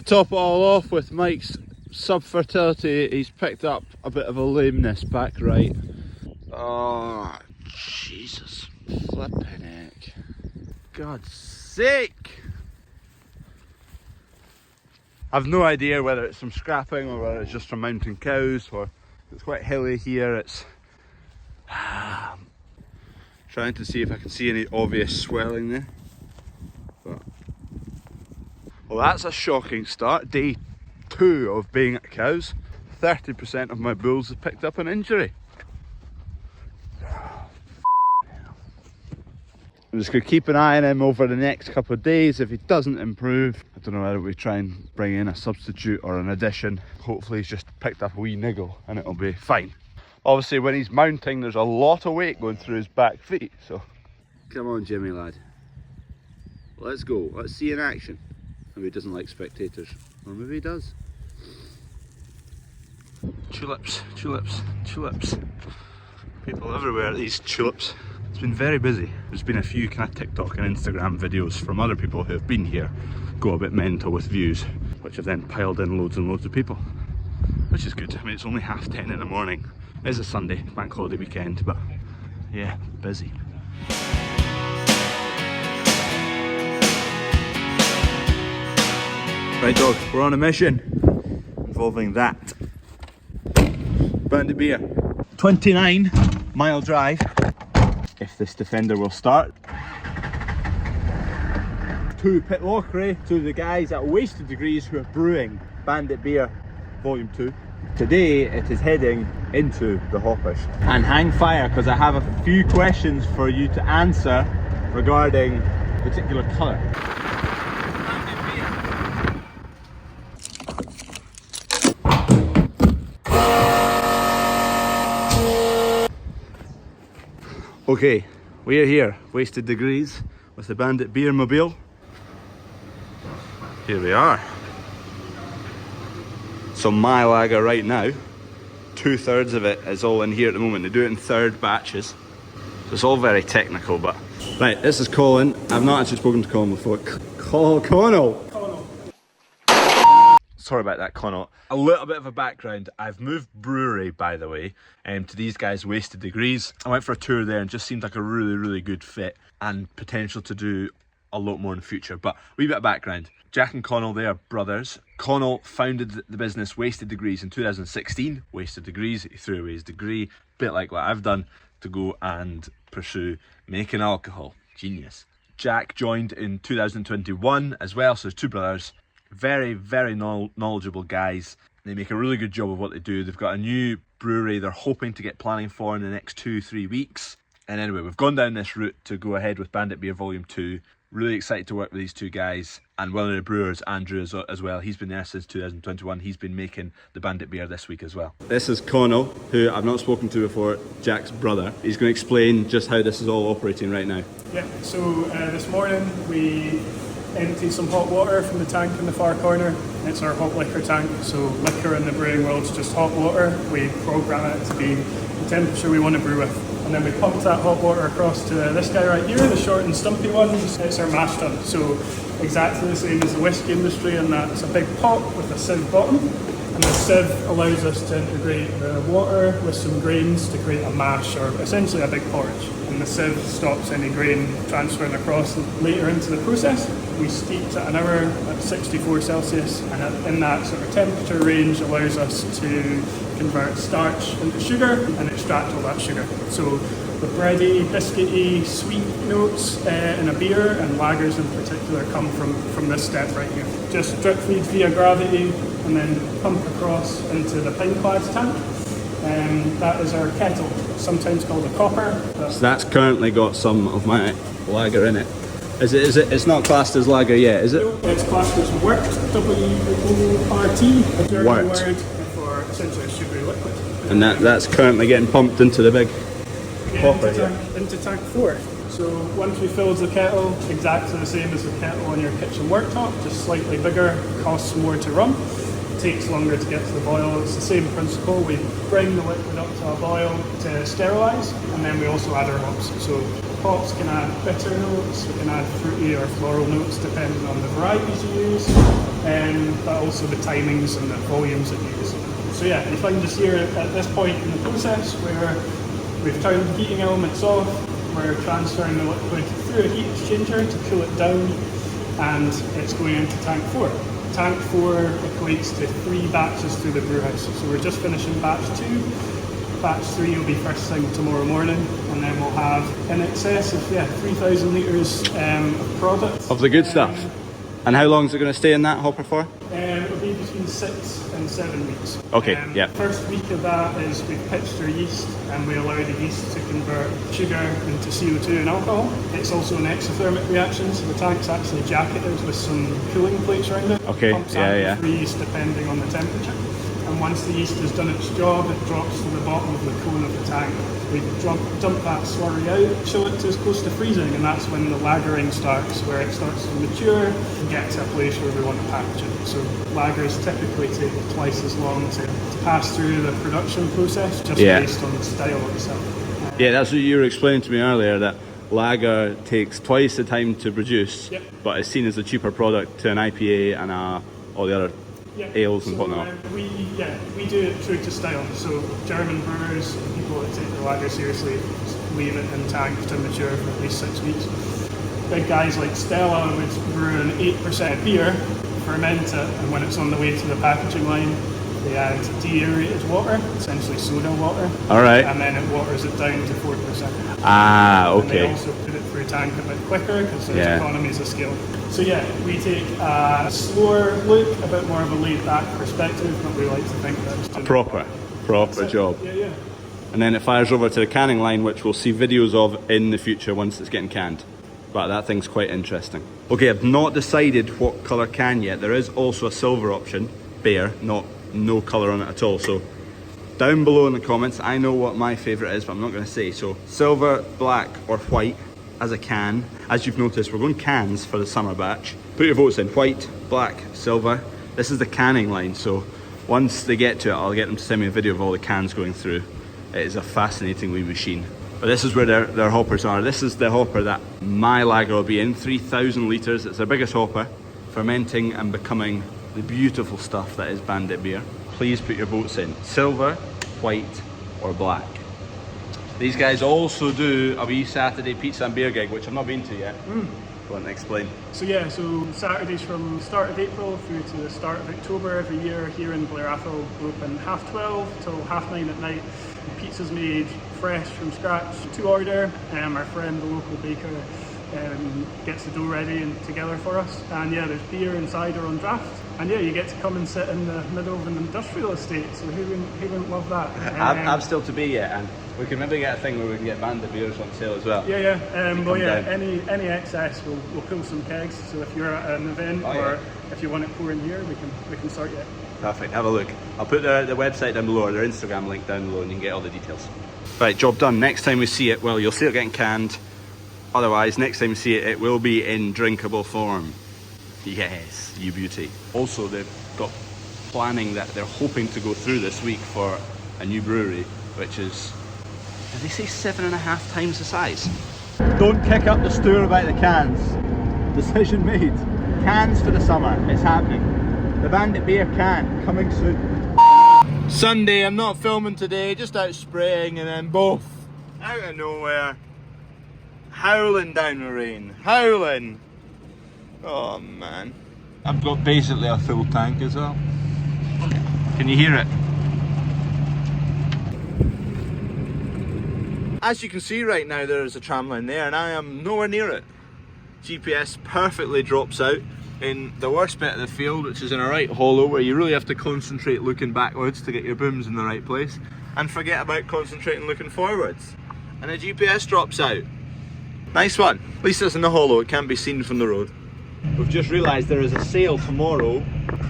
top it all off with Mike's sub-fertility, he's picked up a bit of a lameness back right. Oh, Jesus. Flipping heck. God's sake. I've no idea whether it's from scrapping or whether it's just from mounting cows, or it's quite hilly here. It's trying to see if I can see any obvious swelling there. But, well, that's a shocking start. Day 2 of being at cows. 30% of my bulls have picked up an injury. I'm just going to keep an eye on him over the next couple of days. If he doesn't improve, I don't know whether we try and bring in a substitute or an addition. Hopefully he's just picked up a wee niggle and it'll be fine. Obviously when he's mounting, there's a lot of weight going through his back feet, so come on Jimmy lad, let's go, let's see in action. Maybe he doesn't like spectators, or maybe he does. Tulips, tulips, tulips. People everywhere, these tulips. It's been very busy. There's been a few kind of TikTok and Instagram videos from other people who have been here go a bit mental with views, which have then piled in loads and loads of people, which is good. I mean, it's only 10:30 in the morning. It is a Sunday, bank holiday weekend, but yeah, busy. Right dog, we're on a mission involving that. Bandit beer. 29-mile drive. If this defender will start. To Pitlochry, to the guys at Wasted Degrees who are brewing Bandit Beer Volume 2. Today it is heading into the hoppers. And hang fire, because I have a few questions for you to answer regarding a particular colour. Okay, we are here, Wasted Degrees, with the Bandit Beer Mobile. Here we are. So my lager right now, 2/3 of it is all in here at the moment. They do it in third batches. So it's all very technical, but... Right, this is Colin. I've not actually spoken to Colin before. Connell! Sorry about that, Connell. A little bit of a background. I've moved brewery, by the way, to these guys, Wasted Degrees. I went for a tour there and just seemed like a really, really good fit and potential to do a lot more in the future. But a wee bit of background. Jack and Connell, they are brothers. Connell founded the business Wasted Degrees in 2016. Wasted Degrees, he threw away his degree, a bit like what I've done, to go and pursue making alcohol. Genius. Jack joined in 2021 as well, so there's two brothers. Very, very knowledgeable guys. They make a really good job of what they do. They've got a new brewery they're hoping to get planning for in the next 2-3 weeks. And anyway, we've gone down this route to go ahead with Bandit Beer Volume 2. Really excited to work with these two guys. And one of the brewers, Andrew, as well. He's been there since 2021. He's been making the Bandit Beer this week as well. This is Connell, who I've not spoken to before, Jack's brother. He's going to explain just how this is all operating right now. Yeah, so this morning we emptied some hot water from the tank in the far corner. It's our hot liquor tank, so liquor in the brewing world is just hot water. We program it to be the temperature we want to brew with. And then we pump that hot water across to this guy right here, the short and stumpy one. It's our mash tun, so exactly the same as the whiskey industry in that it's a big pot with a sieve bottom. And the sieve allows us to integrate the water with some grains to create a mash, or essentially a big porridge. And the sieve stops any grain transferring across later into the process. We steeped at an hour at 64 Celsius, and in that sort of temperature range allows us to convert starch into sugar and extract all that sugar. So the bready, biscuity, sweet notes in a beer, and lagers in particular, come from this step right here. Just drip feed via gravity and then pump across into the pine-clad tank. That is our kettle, sometimes called a copper. So that's currently got some of my lager in it. Is it? It's not classed as lager yet, is it? No, it's classed as wort, W-O-R-T, a German Wort. word for essentially a sugary liquid. And that's currently getting pumped into the big hopper here. Into tank 4. So once we filled the kettle, exactly the same as the kettle on your kitchen worktop, just slightly bigger, costs more to run. Takes longer to get to the boil. It's the same principle. We bring the liquid up to a boil to sterilise, and then we also add our hops. So hops can add bitter notes, we can add fruity or floral notes depending on the varieties you use, but also the timings and the volumes that you use. So yeah, you find us here at this point in the process where we've turned the heating elements off, we're transferring the liquid through a heat exchanger to cool it down, and it's going into tank 4. Tank 4 equates to 3 batches through the brew house. So we're just finishing batch 2. Batch 3 will be first thing tomorrow morning, and then we'll have in excess of 3,000 litres of product. Of the good stuff. And how long is it going to stay in that hopper for? It'll be between 6 and 7 weeks. Okay, yeah. First week of that is we've pitched our yeast, and we allow the yeast to convert sugar into CO2 and alcohol. It's also an exothermic reaction, so the tank's actually jacketed with some cooling plates around it. Okay, Pumps yeah. free yeast depending on the temperature. And once the yeast has done its job, it drops to the bottom of the cone of the tank. We dump that slurry out, chill it to as close to freezing, and that's when the lagering starts, where it starts to mature and get to a place where we want to package it. So lagers typically take twice as long to pass through the production process, just based on the style itself. Yeah, that's what you were explaining to me earlier, that lager takes twice the time to produce, but is seen as a cheaper product to an IPA and all the other ales and whatnot. We do it true to style. So German brewers, people that take their lager seriously, leave it in tank to mature for at least 6 weeks. Big guys like Stella would brew an 8% beer, ferment it, and when it's on the way to the packaging line, they add deaerated water, essentially soda water. All right. And then it waters it down to 4%. Ah, okay. And they also put it through tank a bit quicker because there's economies of scale. So yeah, we take a slower look, a bit more of a laid-back perspective, but we like to think that it's a proper job. Yeah. And then it fires over to the canning line, which we'll see videos of in the future once it's getting canned. But that thing's quite interesting. Okay, I've not decided what colour can yet. There is also a silver option, bare, no colour on it at all. So down below in the comments, I know what my favourite is, but I'm not going to say. So silver, black or white as a can. As you've noticed, we're going cans for the summer batch. Put your votes in, white, black, silver. This is the canning line, so once they get to it, I'll get them to send me a video of all the cans going through. It is a fascinating wee machine. But this is where their hoppers are. This is the hopper that my lager will be in, 3,000 litres. It's their biggest hopper, fermenting and becoming the beautiful stuff that is Bandit beer. Please put your votes in, silver, white or black. These guys also do a wee Saturday pizza and beer gig, which I've not been to yet. Go on and explain. So yeah, so Saturdays from the start of April through to the start of October every year here in Blair Atholl, we open 12:30 till 9:30 at night. Pizza's made fresh from scratch to order. Our friend, the local baker, gets the dough ready and together for us. And yeah, there's beer and cider on draft. And yeah, you get to come and sit in the middle of an industrial estate, so who wouldn't love that? I'm still to be yet, and we can maybe get a thing where we can get Bandit beers on sale as well. Any excess, we'll pull some kegs, so if you're at an event if you want it pouring here, we can sort you out. Perfect, have a look. I'll put the website down below, or their Instagram link down below, and you can get all the details. Right, job done. Next time we see it, well, you'll see it getting canned. Otherwise, next time you see it, it will be in drinkable form. Yes, you beauty. Also, they've got planning that they're hoping to go through this week for a new brewery, which is, did they say 7.5 times the size? Don't kick up the stool about the cans. Decision made. Cans for the summer. It's happening. The Bandit beer can coming soon. Sunday, I'm not filming today, just out spraying, and then both out of nowhere, howling down the rain. Howling. Oh man. I've got basically a full tank as well. Can you hear it? As you can see right now, there is a tram line there and I am nowhere near it. GPS perfectly drops out in the worst bit of the field, which is in a right hollow where you really have to concentrate looking backwards to get your booms in the right place and forget about concentrating looking forwards. And the GPS drops out. Nice one. At least it's in the hollow, it can't be seen from the road. We've just realised there is a sale tomorrow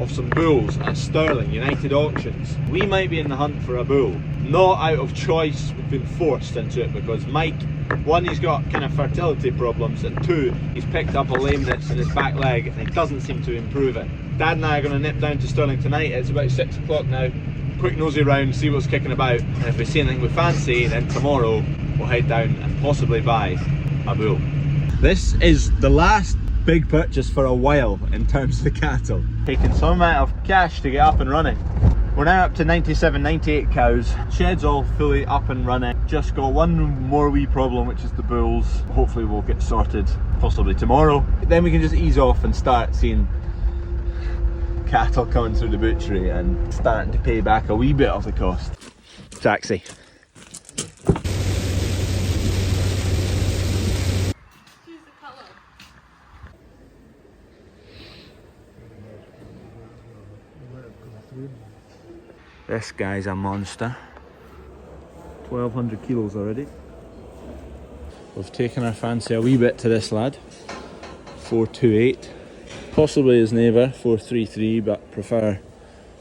of some bulls at Stirling United Auctions. We might be in the hunt for a bull. Not out of choice, we've been forced into it because Mike, one, he's got kind of fertility problems, and two, he's picked up a lameness in his back leg and he doesn't seem to improve it. Dad and I are going to nip down to Stirling tonight. It's about 6 o'clock now. Quick nosy round, see what's kicking about, and if we see anything we fancy, then tomorrow we'll head down and possibly buy a bull. This is the last big purchase for a while in terms of the cattle. Taking some amount of cash to get up and running. We're now up to 97, 98 cows. Shed's all fully up and running. Just got one more wee problem, which is the bulls. Hopefully we'll get sorted possibly tomorrow. Then we can just ease off and start seeing cattle coming through the butchery and starting to pay back a wee bit of the cost. Taxi. This guy's a monster. 1200 kilos already. We've taken our fancy a wee bit to this lad. 428. Possibly his neighbour, 433, but prefer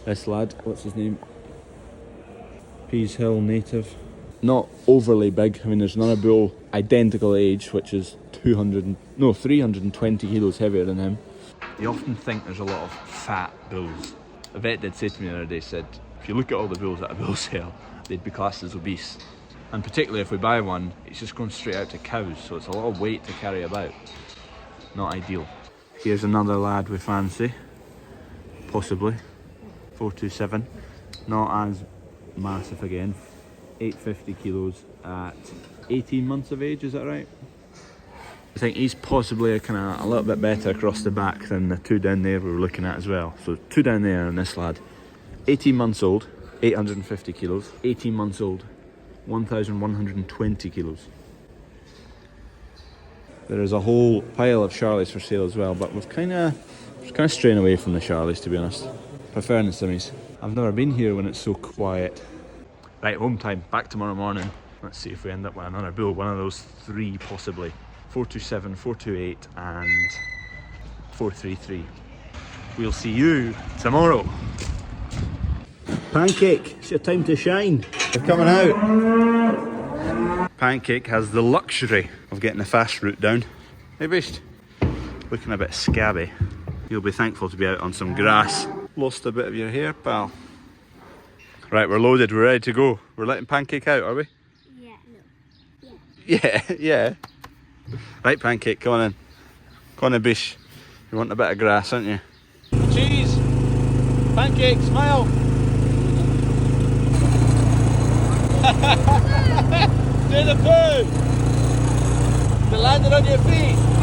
this lad. What's his name? Peas Hill native. Not overly big. I mean, there's another bull identical age, which is 320 kilos heavier than him. You often think there's a lot of fat bulls. A vet did say to me the other day, said, if you look at all the bulls at a bull sale, they'd be classed as obese. And particularly if we buy one, it's just going straight out to cows, so it's a lot of weight to carry about. Not ideal. Here's another lad we fancy, possibly. 427, not as massive again. 850 kilos at 18 months of age, is that right? I think he's possibly a little bit better across the back than the two down there we were looking at as well. So two down there and this lad. 18 months old, 850 kilos. 18 months old, 1,120 kilos. There is a whole pile of Charlies for sale as well, but we've kind of straying away from the Charlies, to be honest. Preferring the Simmies. I've never been here when it's so quiet. Right, home time, back tomorrow morning. Let's see if we end up with another bull, one of those three possibly. 427, 428 and 433. We'll see you tomorrow. Pancake, it's your time to shine. They're coming out. Pancake has the luxury of getting the fast route down. Hey Beast, looking a bit scabby. You'll be thankful to be out on some grass. Lost a bit of your hair, pal. Right, we're loaded, we're ready to go. We're letting Pancake out, are we? Yeah, no. Yeah. Yeah. Right, Pancake, come on in. Come on in, Bish. You want a bit of grass, don't you? Cheese! Pancake, smile! Do the poo! You landed on your feet!